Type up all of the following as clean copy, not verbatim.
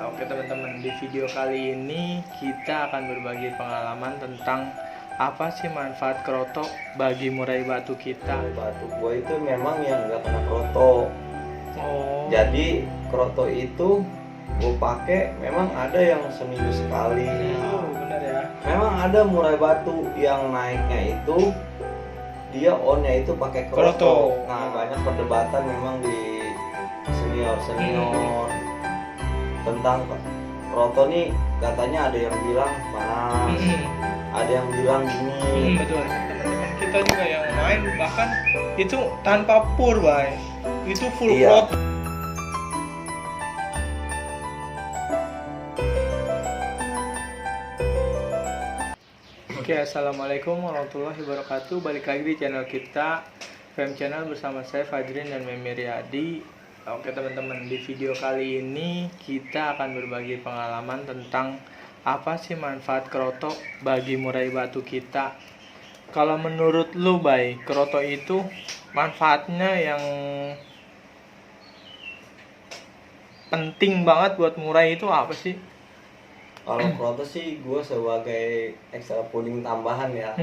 Oke teman-teman, di video kali ini kita akan berbagi pengalaman tentang apa sih manfaat keroto bagi murai batu kita. Batu gua itu memang yang nggak kena keroto. Jadi keroto itu gua pakai memang ada yang seminggu sekali. Benar ya. Memang ada murai batu yang naiknya itu dia onnya itu pakai keroto. Nah, banyak perdebatan memang di senior tentang keroto nih, katanya ada yang bilang panas, ada yang bilang dingin. Betul. Teman-teman kita juga yang main bahkan itu tanpa pur, bay. Itu full keroto. Oke, assalamualaikum warahmatullahi wabarakatuh. Balik lagi di channel kita, Fem Channel, bersama saya Fajrin dan Memi Riyadi. Oke teman-teman, di video kali ini kita akan berbagi pengalaman tentang apa sih manfaat keroto bagi murai batu kita. Kalau menurut lu, Bay, keroto itu manfaatnya yang penting banget buat murai itu apa sih? Kalau keroto sih gue sebagai ekstra puding tambahan ya.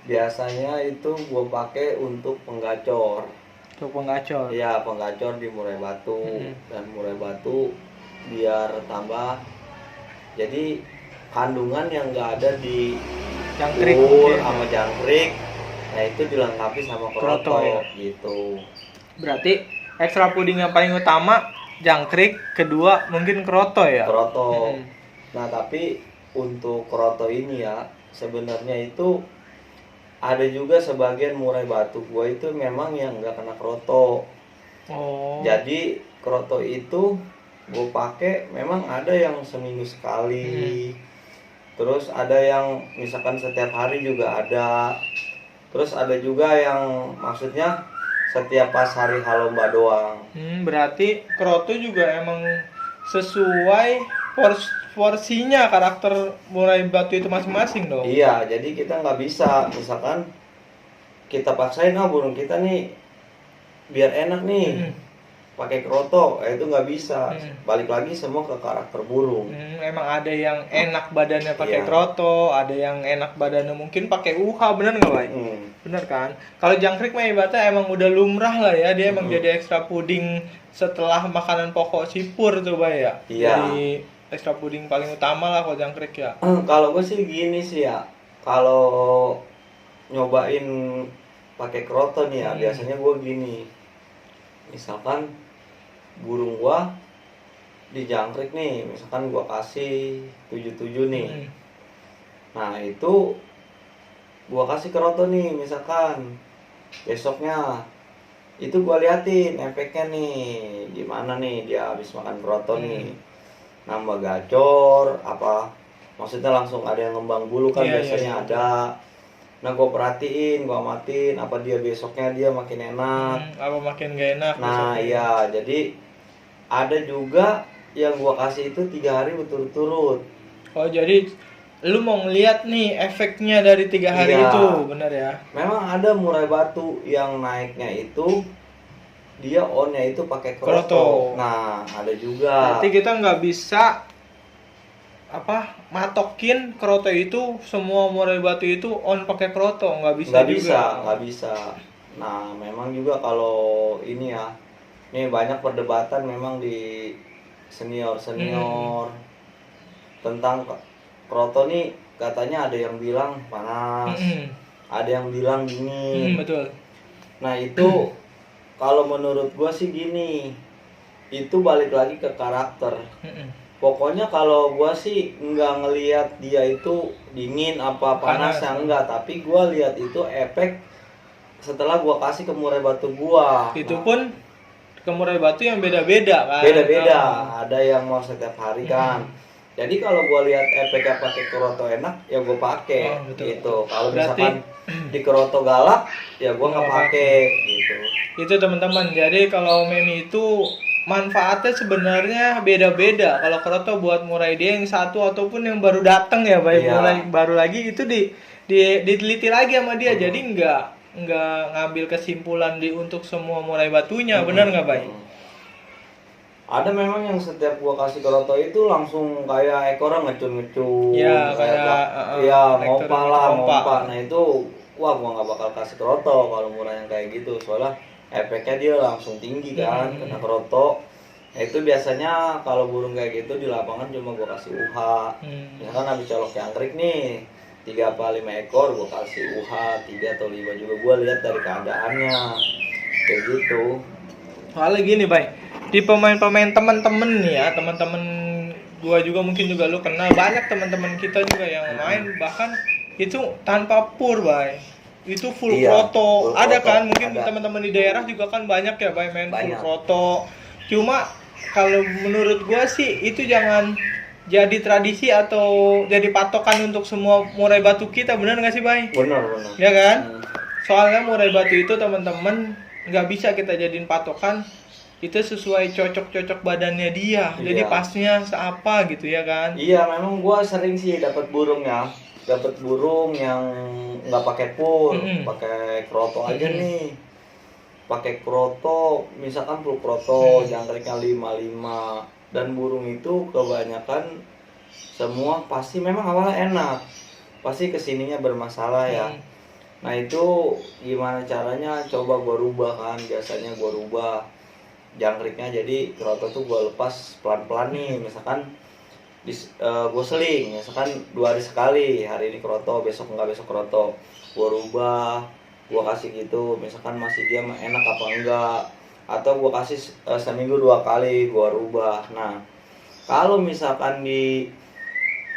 Biasanya itu gue pakai untuk penggacor. Untuk penggacor. Iya, penggacor di murai batu. Dan murai batu biar tambah. Jadi kandungan yang enggak ada di jangkrik sama jangkrik, nah itu dilengkapi sama keroto ya? Gitu. Berarti ekstra puding yang paling utama jangkrik, kedua mungkin keroto ya. Keroto. Nah, tapi untuk keroto ini ya sebenarnya itu ada juga sebagian murai batu gua itu memang yang nggak kena keroto. Jadi keroto itu gua pakai memang ada yang seminggu sekali. Terus ada yang misalkan setiap hari juga ada. Terus ada juga yang maksudnya setiap pas hari halomba doang. Berarti keroto juga emang sesuai porsinya karakter murai batu itu masing-masing dong. Iya, jadi kita nggak bisa misalkan kita paksain burung kita nih biar enak nih pakai keroto, itu nggak bisa. Balik lagi semua ke karakter burung. Emang ada yang enak badannya pakai keroto, ada yang enak badannya mungkin pakai bener nggak, Bay? Bener kan? Kalau jangkrik mah ibaratnya emang udah lumrah lah ya, dia emang jadi ekstra puding setelah makanan pokok sipur tuh, Bay ya. Iya. Jadi ekstra puding paling utama lah kalau jangkrik ya. Kalau gue sih gini sih ya, kalau nyobain pakai keroto nih ya, biasanya gue gini, misalkan burung gue di jangkrik nih, misalkan gue kasih 77 nih, nah itu gue kasih keroto nih, misalkan besoknya itu gue liatin efeknya nih gimana nih dia habis makan keroto nih, nambah gacor apa, maksudnya langsung ada yang ngembang bulu kan, biasanya ada. Nah gue perhatiin, gue amatin apa dia besoknya dia makin enak, apa makin gak enak. Nah iya, jadi ada juga yang gue kasih itu 3 hari berturut-turut. Oh, jadi lu mau ngeliat nih efeknya dari 3 hari itu, bener ya? Memang ada murai batu yang naiknya itu dia onnya itu pakai keroto. Nah, ada juga. Berarti kita nggak bisa matokin keroto itu semua murai batu itu on pakai keroto, nggak bisa. Nggak bisa. Nah, memang juga kalau ini ya, nih banyak perdebatan memang di senior tentang keroto nih, katanya ada yang bilang panas, ada yang bilang dingin. Betul. Nah itu kalau menurut gua sih gini, itu balik lagi ke karakter. Pokoknya kalau gua sih nggak ngelihat dia itu dingin apa panasnya, enggak, tapi gua lihat itu efek setelah gua kasih ke murai batu gua. Itu pun ke murai batu yang beda-beda kan? Beda-beda, ada yang mau setiap hari kan. Jadi kalau gua lihat efeknya pakai keroto enak, ya gua pakai gitu. Kalau misalkan di keroto galak, ya gua nggak pakai gitu. Itu teman-teman. Jadi kalau Memi itu manfaatnya sebenarnya beda-beda. Kalau keroto buat murai dia yang satu ataupun yang baru datang ya, mulai baru lagi itu diteliti lagi sama dia. Jadi nggak ngambil kesimpulan untuk semua murai batunya, benar nggak, Bay? Ada memang yang setiap gua kasih keroto itu langsung kayak ekornya ngecun-ngecun, Ya, iya lektor ngompa lah, ngompa. ngompa. Nah itu wah gua nggak bakal kasih keroto kalau murah yang kayak gitu, soalnya efeknya dia langsung tinggi kan kena keroto. Nah, itu biasanya kalau burung kayak gitu di lapangan cuma gua kasih UHA. Misalkan habis colok jangkrik nih 3 apa 5 ekor gua kasih UHA 3 atau 5 juga, gua lihat dari keadaannya kayak gitu. Soalnya gini, Bay. Di pemain-pemain teman-teman nih ya, teman-teman gua juga mungkin juga lu kenal, banyak teman-teman kita juga yang main bahkan itu tanpa pur, Bay. Itu full Iya, kroto. full Ada kroto, kan mungkin ada. teman-teman di daerah juga kan banyak ya, Bay, main full Banyak. kroto. Cuma kalau menurut gua sih itu jangan jadi tradisi atau jadi patokan untuk semua murai batu kita, benar nggak sih, Bay? Benar. Ya kan? Soalnya murai batu itu teman-teman nggak bisa kita jadiin patokan, itu sesuai cocok-cocok badannya dia. Iya. Jadi pasnya seapa gitu ya kan? Iya, memang gua sering sih dapat burung ya. Dapat burung yang nggak pakai pur, pakai kroto aja nih. Pakai kroto, misalkan full kroto, jangkriknya 55. Dan burung itu kebanyakan semua pasti memang awalnya enak. Pasti kesininya bermasalah ya. Nah itu gimana caranya? Coba gua rubah kan. Biasanya gua rubah jangkriknya jadi kroto tuh gue lepas pelan-pelan nih, misalkan gue seling misalkan 2 hari sekali, hari ini kroto, besok enggak, besok kroto, gue rubah, gue kasih gitu, misalkan masih dia enak apa enggak, atau gue kasih seminggu 2 kali gue rubah. Nah kalau misalkan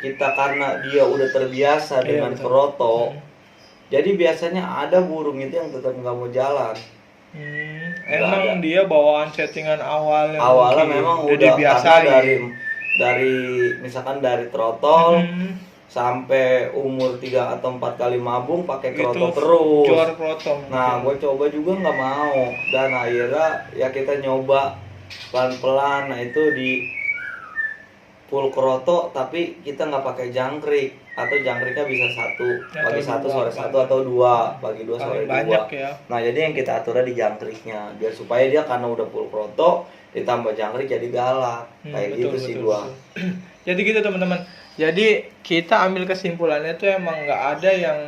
kita karena dia udah terbiasa dengan kroto, jadi biasanya ada burung itu yang tetap nggak mau jalan. Emang dia bawaan settingan awalnya memang udah dibiasain. dari misalkan dari trotol sampai umur 3 atau 4 kali mabung pakai kroto terus. Nah, gue coba juga nggak mau, dan akhirnya ya kita nyoba pelan-pelan. Nah itu di full kroto tapi kita nggak pakai jangkrik, atau jangkriknya bisa pagi satu sore satu, atau 2 pagi 2 sore 2 ya. Nah jadi yang kita aturnya di jangkriknya biar supaya dia karena udah full kroto ditambah jangkrik jadi galak kayak gitu sih gua. Jadi gitu teman-teman, jadi kita ambil kesimpulannya tuh emang nggak ada yang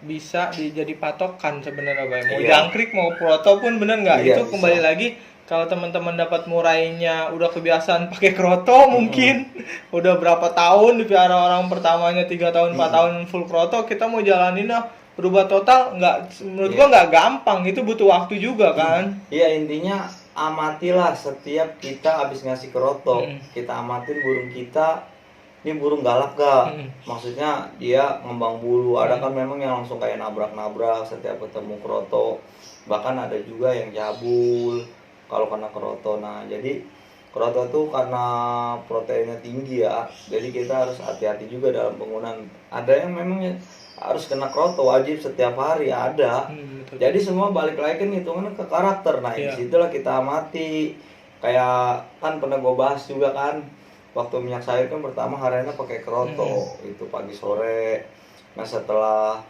bisa jadi patokan sebenarnya, Bay. Mau jangkrik mau kroto pun bener nggak, itu bisa. Kembali lagi kalau teman-teman dapat murainya udah kebiasaan pakai kroto, mungkin udah berapa tahun dipelihara orang pertamanya 3 tahun 4 tahun full kroto, kita mau jalanin berubah total nggak, menurut gua nggak gampang, itu butuh waktu juga kan. Iya, intinya amatilah setiap kita habis ngasih kroto, kita amatin burung kita, ini burung galak gak? Maksudnya dia ngembang bulu, ada kan memang yang langsung kayak nabrak-nabrak setiap ketemu kroto, bahkan ada juga yang jabul kalau kena kroto. Nah jadi kroto tuh karena proteinnya tinggi ya, jadi kita harus hati-hati juga dalam penggunaan. Ada yang memang harus kena kroto wajib setiap hari, ada. Jadi semua balik lagi kan hitungannya ke karakter. Nah disitulah kita amati. Kayak kan pernah gue bahas juga kan, waktu minyak sayur kan pertama hariannya pakai kroto, itu pagi sore. Nah setelah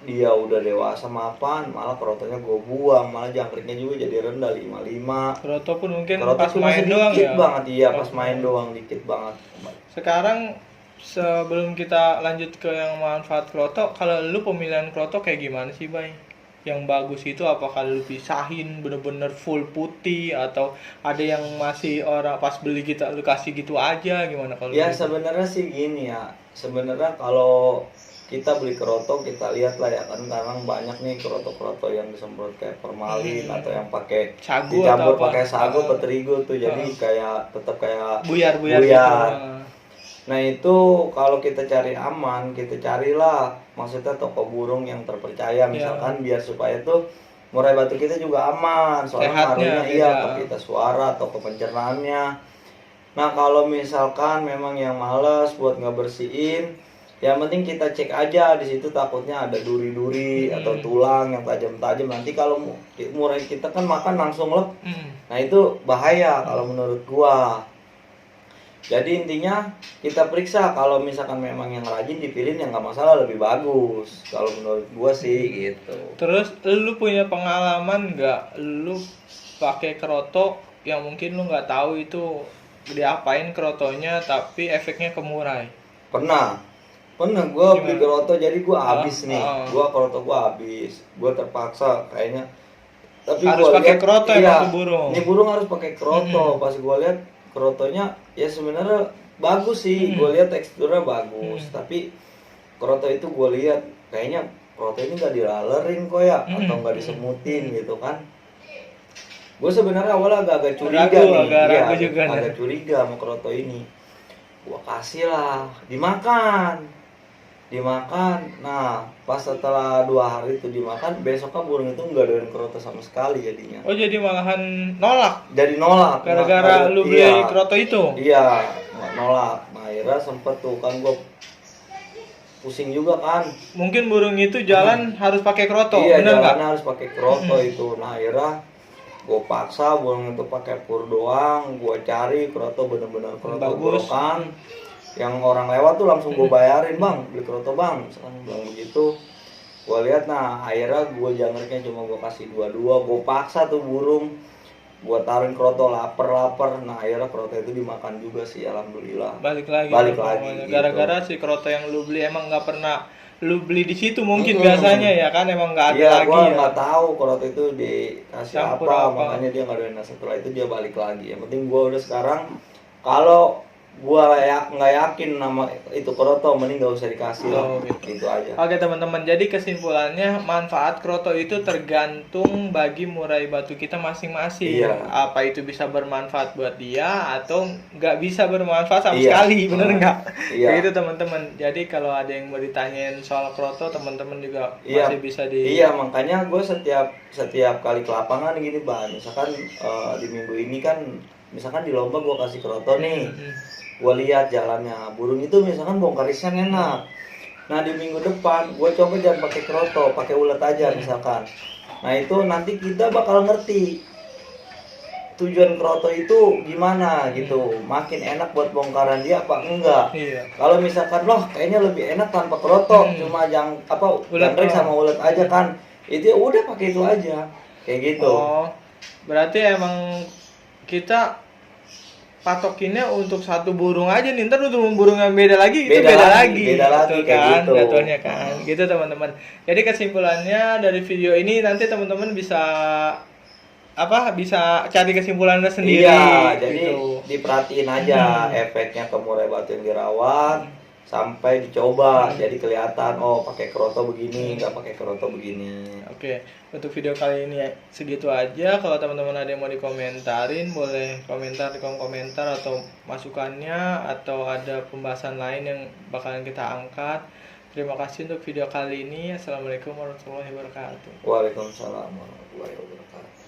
dia udah dewasa mapan, malah krotonya gue buang, malah jangkriknya juga jadi rendah 55. Kroto pun mungkin kroto pas main doang dikit ya. Banget iya, pas main doang dikit banget. Sekarang sebelum kita lanjut ke yang manfaat kroto, kalau lu pemilihan kroto kayak gimana sih, Bay? Yang bagus itu apakah lu pisahin bener-bener full putih, atau ada yang masih orang pas beli kita lu kasih gitu aja, gimana kalau ya gitu? Sebenarnya sih gini ya, sebenarnya kalau kita beli kroto kita lihat lah ya kan, karena banyak nih kroto-kroto yang disemprot kayak formalin atau yang pakai dicampur pakai sagu atau terigu tuh, jadi kayak tetap kayak buyar. Gitu. Nah itu kalau kita cari aman, kita carilah maksudnya toko burung yang terpercaya, misalkan biar supaya tuh murai batu kita juga aman, soalnya ngaruhnya ke kita suara atau ke pencernaannya. Nah kalau misalkan memang yang males buat ngebersihin, yang penting kita cek aja di situ, takutnya ada duri-duri atau tulang yang tajam-tajam, nanti kalau murai kita kan makan langsung lep. Nah itu bahaya kalau menurut gua. Jadi intinya kita periksa, kalau misalkan memang yang rajin dipilih yang nggak masalah, lebih bagus kalau menurut gua sih gitu. Terus lu punya pengalaman nggak lu pakai kroto yang mungkin lu nggak tahu itu diapain kerotonya tapi efeknya ke murai? Pernah gue beli keroto, jadi gue habis nih. Gue keroto gue habis, gue terpaksa kayaknya. Tapi harus pakai keroto iya, emang tuh burung. Ini burung harus pakai keroto. Pas gue lihat kerotonya ya sebenarnya bagus sih. Gue lihat teksturnya bagus, tapi keroto itu gue lihat kayaknya keroto ini nggak dilalerin kok ya, atau nggak disemutin gitu kan. Gue sebenarnya awalnya agak curiga agak curiga sama keroto ini. Gue kasih lah, dimakan. Nah pas setelah 2 hari itu dimakan, besoknya burung itu nggak doyan keroto sama sekali jadinya. Oh, jadi malahan nolak? Jadi nolak gara-gara lu beli keroto itu? Iya, nolak. Nah akhirnya sempet tuh kan gue pusing juga kan. Mungkin burung itu jalan harus pakai keroto, iya, bener nggak? Harus pakai keroto itu. Nah akhirnya gue paksa burung itu pakai pur doang. Gue cari keroto bener-bener keroto gorokan. Yang orang lewat tuh langsung gue bayarin, bang beli keroto bang, misalkan bilang begitu. Gue lihat, nah akhirnya gue jangreknya cuma gue kasih 2, gue paksa tuh burung, gue taruhin keroto lapar. Nah akhirnya keroto itu dimakan juga sih, alhamdulillah. Balik lagi gitu. Gara-gara si keroto yang lu beli emang nggak pernah lu beli di situ mungkin biasanya ya kan, emang nggak ada lagi. Iya, gue nggak tahu keroto itu dikasih apa, makanya dia nggak doyan. Setelah itu dia balik lagi. Yang penting gue udah sekarang kalau gua nggak yakin nama itu keroto, mending nggak usah dikasih lah. Gitu aja. Oke teman-teman, jadi kesimpulannya manfaat keroto itu tergantung bagi murai batu kita masing-masing. Iya. Apa itu bisa bermanfaat buat dia atau nggak bisa bermanfaat sama sekali, bener nggak? Iya. Itu teman-teman. Jadi kalau ada yang mau ditanyain soal keroto, teman-teman juga masih bisa di. Iya, makanya gue setiap kali ke lapangan gini bang, misalkan di minggu ini kan, misalkan di lomba gue kasih keroto nih. Gue lihat jalannya burung itu misalkan bongkar isian enak. Nah di minggu depan gue coba jangan pakai keroto, pakai ulet aja misalkan. Nah itu nanti kita bakal ngerti tujuan keroto itu gimana gitu. Makin enak buat bongkaran dia apa enggak. Iya. Kalau misalkan loh kayaknya lebih enak tanpa keroto, cuma jangkrik sama ulet aja kan. Itu ya udah pakai itu aja. Kayak gitu. Oh, berarti emang kita patokinnya untuk satu burung aja nih, ntar untuk burung yang beda lagi itu beda lagi gitu kan, gitu. jatuhnya kan gitu teman-teman. Jadi kesimpulannya dari video ini nanti teman-teman bisa bisa cari kesimpulannya sendiri. Iya, jadi gitu. diperhatiin aja efeknya ke murai batu yang dirawat sampai dicoba, jadi kelihatan oh pakai keroto begini, nggak pakai keroto begini. Oke, untuk video kali ini segitu aja. Kalau teman-teman ada yang mau dikomentarin, boleh komentar di kolom komentar atau masukannya, atau ada pembahasan lain yang bakalan kita angkat. Terima kasih untuk video kali ini. Assalamualaikum warahmatullahi wabarakatuh. Waalaikumsalam warahmatullahi wabarakatuh.